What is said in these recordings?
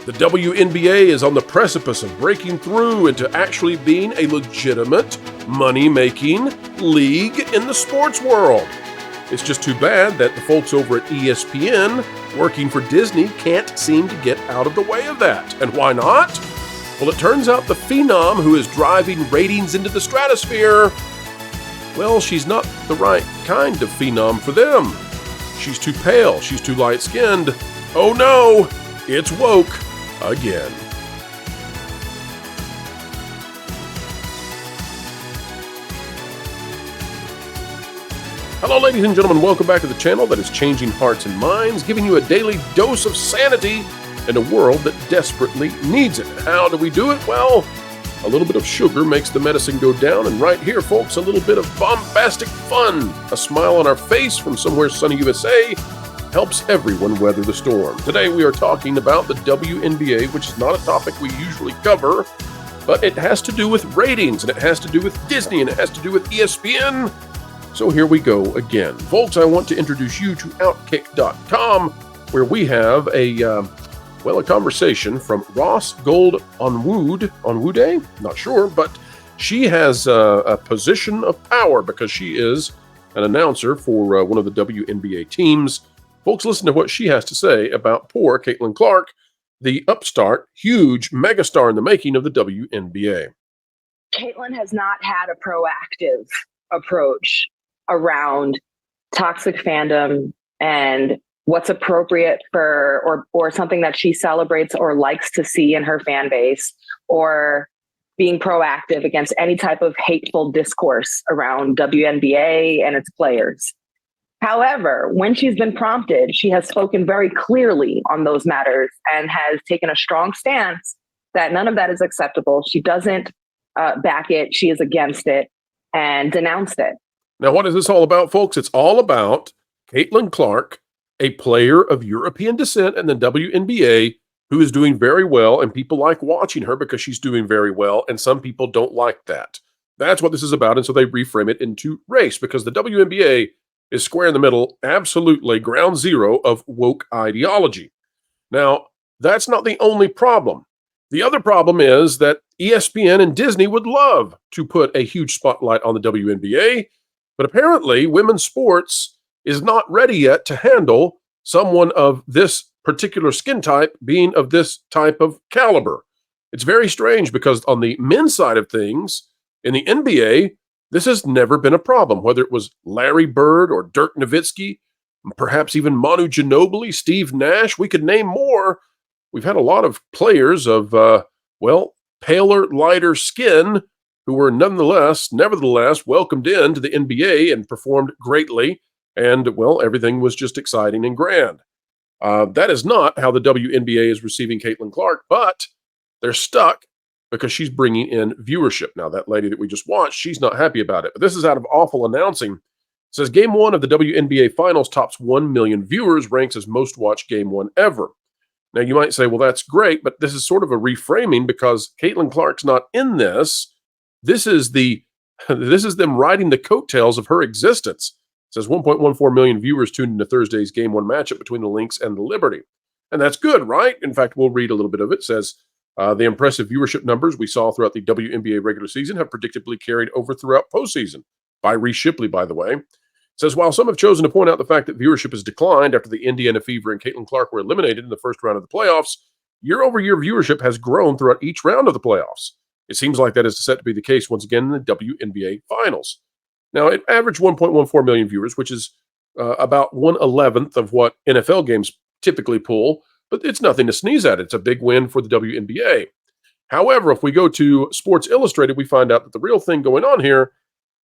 The WNBA is on the precipice of breaking through into actually being a legitimate, money-making league in the sports world. It's just too bad that the folks over at ESPN, working for Disney, can't seem to get out of the way of that. And why not? Well, it turns out the phenom who is driving ratings into the stratosphere, well, she's not the right kind of phenom for them. She's too pale, she's too light-skinned. Oh no, it's woke again. Hello, ladies and gentlemen. Welcome back to the channel that is changing hearts and minds, giving you a daily dose of sanity in a world that desperately needs it. How do we do it? Well, a little bit of sugar makes the medicine go down, and right here, folks, a little bit of bombastic fun. A smile on our face from somewhere sunny USA helps everyone weather the storm. Today, we are talking about the WNBA, which is not a topic we usually cover, but it has to do with ratings, and it has to do with Disney, and it has to do with ESPN. So here we go again. Folks, I want to introduce you to OutKick.com, where we have a conversation from Ross Gold Onwude, not sure, but she has a position of power because she is an announcer for one of the WNBA teams. Folks, listen to what she has to say about poor Caitlin Clark, the upstart, huge megastar in the making of the WNBA. Caitlin has not had a proactive approach around toxic fandom and what's appropriate for or something that she celebrates or likes to see in her fan base, or being proactive against any type of hateful discourse around WNBA and its players. However, when she's been prompted, she has spoken very clearly on those matters and has taken a strong stance that none of that is acceptable. She doesn't back it. She is against it and denounced it. Now, what is this all about, folks? It's all about Caitlin Clark, a player of European descent in the WNBA who is doing very well, and people like watching her because she's doing very well, and some people don't like that. That's what this is about, and so they reframe it into race because the WNBA is square in the middle, absolutely ground zero of woke ideology. Now, that's not the only problem. The other problem is that ESPN and Disney would love to put a huge spotlight on the WNBA, but apparently women's sports is not ready yet to handle someone of this particular skin type being of this type of caliber. It's very strange because on the men's side of things, in the NBA, this has never been a problem, whether it was Larry Bird or Dirk Nowitzki, perhaps even Manu Ginobili, Steve Nash. We could name more. We've had a lot of players of, paler, lighter skin who were nevertheless welcomed into the NBA and performed greatly. And, well, everything was just exciting and grand. That is not how the WNBA is receiving Caitlin Clark, but they're stuck because she's bringing in viewership. Now, that lady that we just watched, she's not happy about it. But this is out of awful announcing. It says, Game 1 of the WNBA Finals tops 1 million viewers, ranks as most watched Game 1 ever. Now, you might say, well, that's great, but this is sort of a reframing because Caitlin Clark's not in this. This is them riding the coattails of her existence. It says 1.14 million viewers tuned into Thursday's Game 1 matchup between the Lynx and the Liberty. And that's good, right? In fact, we'll read a little bit of it. It says, the impressive viewership numbers we saw throughout the WNBA regular season have predictably carried over throughout postseason. By Reese Shipley, by the way. It says, while some have chosen to point out the fact that viewership has declined after the Indiana Fever and Caitlin Clark were eliminated in the first round of the playoffs, year-over-year viewership has grown throughout each round of the playoffs. It seems like that is set to be the case once again in the WNBA Finals. Now, it averaged 1.14 million viewers, which is about 1/11 of what NFL games typically pull, but it's nothing to sneeze at. It's a big win for the WNBA. However, if we go to Sports Illustrated, we find out that the real thing going on here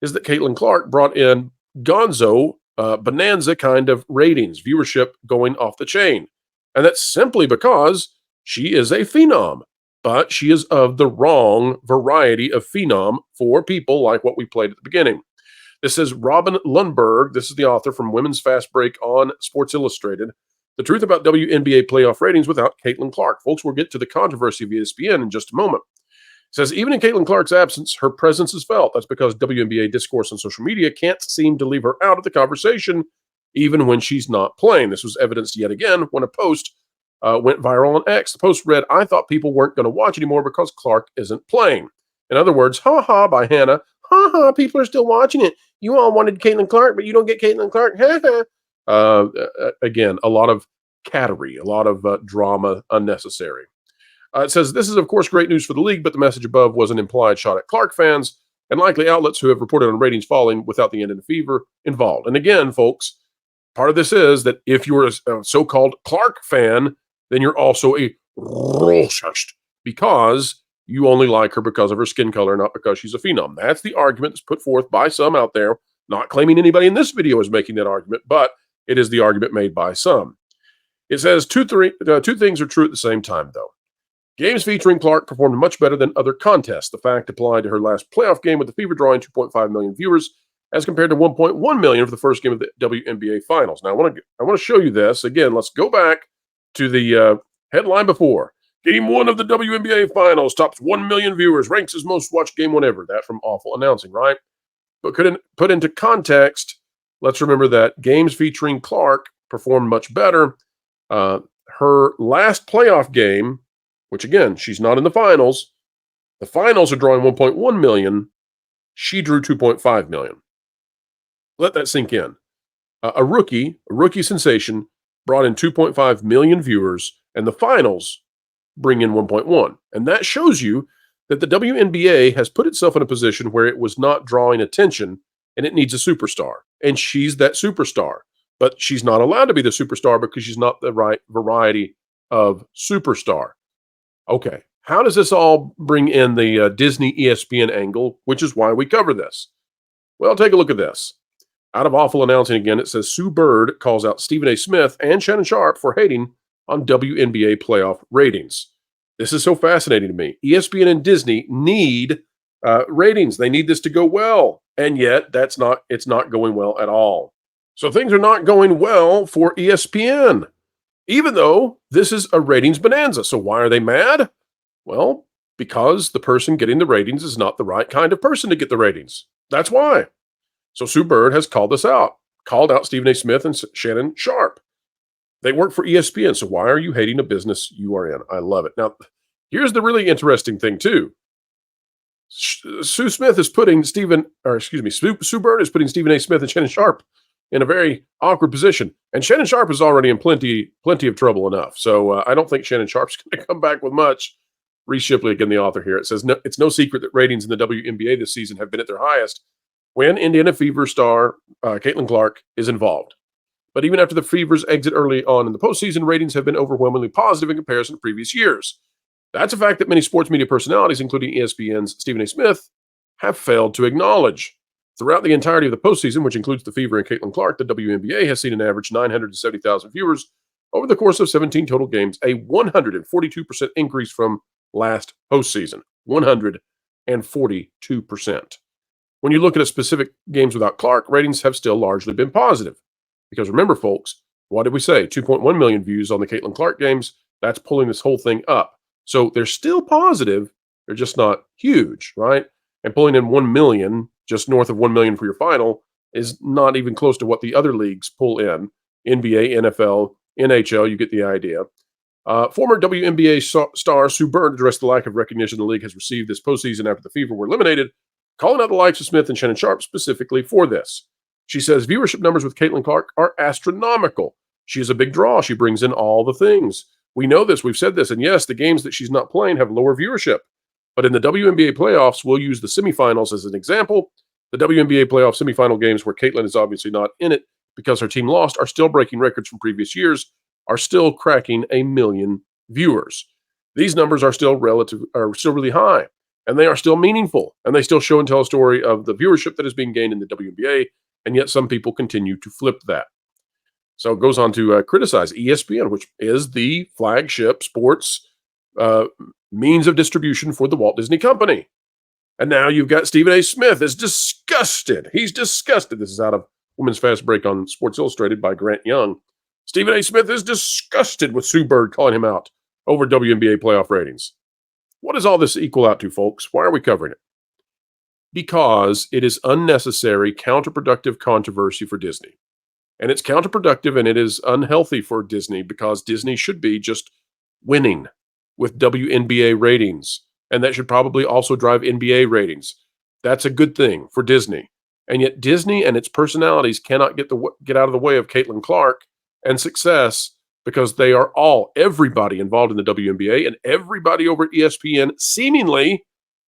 is that Caitlin Clark brought in gonzo, bonanza kind of ratings, viewership going off the chain. And that's simply because she is a phenom, but she is of the wrong variety of phenom for people like what we played at the beginning. This is Robin Lundberg. This is the author from Women's Fast Break on Sports Illustrated. The truth about WNBA playoff ratings without Caitlin Clark. Folks, we'll get to the controversy of ESPN in just a moment. It says, even in Caitlin Clark's absence, her presence is felt. That's because WNBA discourse on social media can't seem to leave her out of the conversation, even when she's not playing. This was evidenced yet again when a post went viral on X. The post read, "I thought people weren't going to watch anymore because Clark isn't playing." In other words, "Ha ha" by Hannah. "Ha ha, people are still watching it. You all wanted Caitlin Clark, but you don't get Caitlin Clark. Ha ha." Again, a lot of cattery, a lot of drama unnecessary. It says, "This is, of course, great news for the league, but the message above was an implied shot at Clark fans and likely outlets who have reported on ratings falling without the end of the fever involved." And again, folks, part of this is that if you're a so-called Clark fan, then you're also a racist because you only like her because of her skin color, not because she's a phenom. That's the argument that's put forth by some out there, not claiming anybody in this video is making that argument, but it is the argument made by some. It says two things are true at the same time, though. Games featuring Clark performed much better than other contests. The fact applied to her last playoff game with the Fever drawing 2.5 million viewers as compared to 1.1 million for the first game of the WNBA Finals. Now, I want to show you this. Again, let's go back to the headline before. Game 1 of the WNBA Finals tops 1 million viewers, ranks as most watched game 1 ever. That from Awful Announcing, right? But put into context, let's remember that games featuring Clark performed much better. Her last playoff game, which again, she's not in the finals. The finals are drawing 1.1 million. She drew 2.5 million. Let that sink in. A rookie sensation, brought in 2.5 million viewers, and the finals bring in 1.1. And that shows you that the WNBA has put itself in a position where it was not drawing attention and it needs a superstar. And she's that superstar. But she's not allowed to be the superstar because she's not the right variety of superstar. Okay, how does this all bring in the Disney ESPN angle, which is why we cover this? Well, take a look at this. Out of Awful Announcing again, it says Sue Bird calls out Stephen A. Smith and Shannon Sharpe for hating on WNBA playoff ratings. This is so fascinating to me. ESPN and Disney need ratings. They need this to go well, and yet it's not going well at all. So things are not going well for ESPN, even though this is a ratings bonanza. So why are they mad? Well, because the person getting the ratings is not the right kind of person to get the ratings. That's why. So Sue Bird has called out Stephen A. Smith and Shannon Sharpe. They work for ESPN, so why are you hating a business you are in? I love it. Now, here's the really interesting thing, too. Sue Bird is putting Stephen A. Smith and Shannon Sharpe in a very awkward position. And Shannon Sharpe is already in plenty of trouble enough. So I don't think Shannon Sharpe's going to come back with much. Reese Shipley, again, the author here, it says, it's no secret that ratings in the WNBA this season have been at their highest when Indiana Fever star Caitlin Clark is involved. But even after the Fever's exit early on in the postseason, ratings have been overwhelmingly positive in comparison to previous years. That's a fact that many sports media personalities, including ESPN's Stephen A. Smith, have failed to acknowledge. Throughout the entirety of the postseason, which includes the Fever and Caitlin Clark, the WNBA has seen an average 970,000 viewers over the course of 17 total games, a 142% increase from last postseason. 142%. When you look at a specific games without Clark, ratings have still largely been positive. Because remember, folks, what did we say? 2.1 million views on the Caitlin Clark games. That's pulling this whole thing up. So they're still positive. They're just not huge, right? And pulling in 1 million, just north of 1 million for your final, is not even close to what the other leagues pull in. NBA, NFL, NHL, you get the idea. Former WNBA star Sue Bird addressed the lack of recognition the league has received this postseason after the Fever were eliminated, calling out the likes of Smith and Shannon Sharpe specifically for this. She says viewership numbers with Caitlin Clark are astronomical. She is a big draw. She brings in all the things. We know this. We've said this. And yes, the games that she's not playing have lower viewership. But in the WNBA playoffs, we'll use the semifinals as an example. The WNBA playoff semifinal games where Caitlin is obviously not in it because her team lost are still breaking records from previous years, are still cracking 1 million viewers. These numbers are still really high, and they are still meaningful, and they still show and tell a story of the viewership that is being gained in the WNBA. And yet some people continue to flip that. So it goes on to criticize ESPN, which is the flagship sports means of distribution for the Walt Disney Company. And now you've got Stephen A. Smith is disgusted. He's disgusted. This is out of Women's Fast Break on Sports Illustrated by Grant Young. Stephen A. Smith is disgusted with Sue Bird calling him out over WNBA playoff ratings. What does all this equal out to, folks? Why are we covering it? Because it is unnecessary, counterproductive controversy for Disney. And it's counterproductive and it is unhealthy for Disney because Disney should be just winning with WNBA ratings. And that should probably also drive NBA ratings. That's a good thing for Disney. And yet Disney and its personalities cannot get out of the way of Caitlin Clark and success because they are everybody involved in the WNBA and everybody over at ESPN seemingly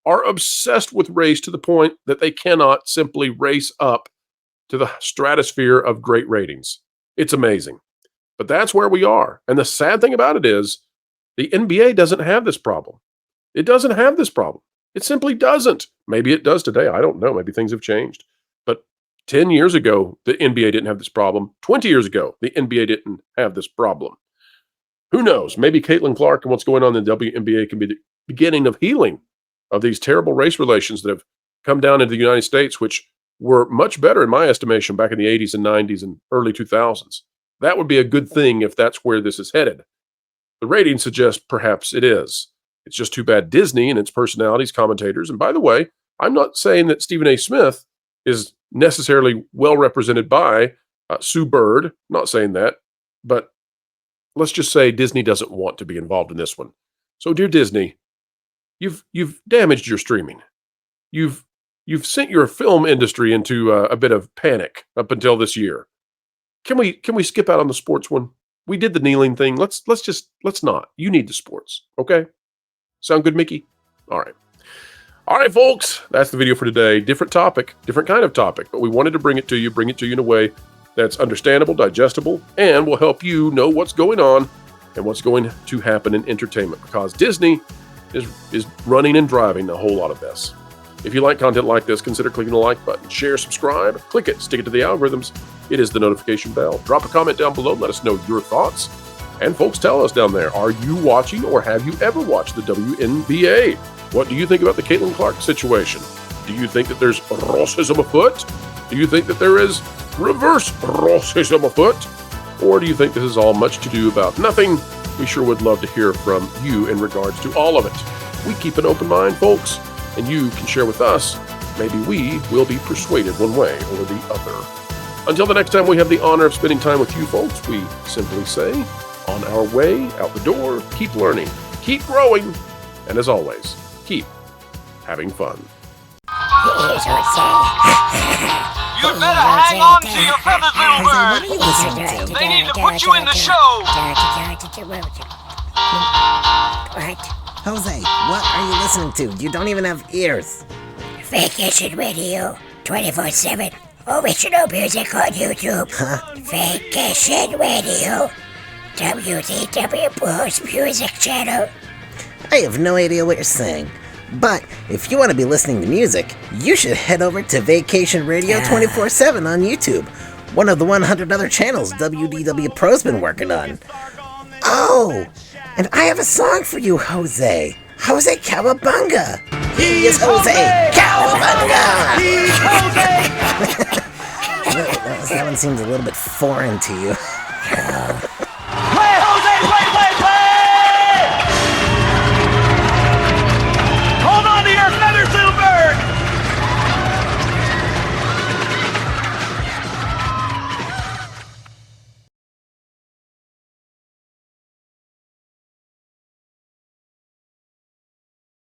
are obsessed with race to the point that they cannot simply race up to the stratosphere of great ratings. It's amazing. But that's where we are. And the sad thing about it is the NBA doesn't have this problem. It doesn't have this problem. It simply doesn't. Maybe it does today. I don't know. Maybe things have changed. But 10 years ago, the NBA didn't have this problem. 20 years ago, the NBA didn't have this problem. Who knows? Maybe Caitlin Clark and what's going on in the WNBA can be the beginning of healing of these terrible race relations that have come down into the United States, which were much better in my estimation back in the 80s and 90s and early 2000s. That would be a good thing if that's where this is headed. The ratings suggest perhaps it is. It's just too bad Disney and its personalities, commentators, and by the way, I'm not saying that Stephen A. Smith is necessarily well represented by Sue Bird. I'm not saying that, but let's just say Disney doesn't want to be involved in this one. So, dear Disney, you've damaged your streaming. You've sent your film industry into a bit of panic up until this year. Can we skip out on the sports one? We did the kneeling thing. Let's not. You need the sports, okay? Sound good, Mickey? All right, folks. That's the video for today. Different topic, different kind of topic, but we wanted to bring it to you in a way that's understandable, digestible, and will help you know what's going on and what's going to happen in entertainment because Disney is running and driving a whole lot of this. If you like content like this, consider clicking the like button, share, subscribe, click it, stick it to the algorithms. It is the notification bell. Drop a comment down below. Let us know your thoughts. And folks, tell us down there, are you watching or have you ever watched the WNBA? What do you think about the Caitlin Clark situation? Do you think that there's racism afoot? Do you think that there is reverse racism afoot? Or do you think this is all much to do about nothing? We sure would love to hear from you in regards to all of it. We keep an open mind, folks, and you can share with us. Maybe we will be persuaded one way or the other. Until the next time we have the honor of spending time with you folks, we simply say, on our way out the door, keep learning, keep growing, and as always, keep having fun. You'd better hang on to your feathers, little bird. They need to put you in the show. What? Jose, what are you listening to? You don't even have ears. Vacation Radio 24/7. Original music on YouTube. Huh? Vacation Radio. WDW Pro Music Channel. I have no idea what you're saying. But if you want to be listening to music, you should head over to Vacation Radio 24/7 on YouTube. One of the 100 other channels WDW Pro's been working on. Oh, and I have a song for you, Jose. Jose Cowabunga. He is Jose Cowabunga. He's Jose. That one seems a little bit foreign to you.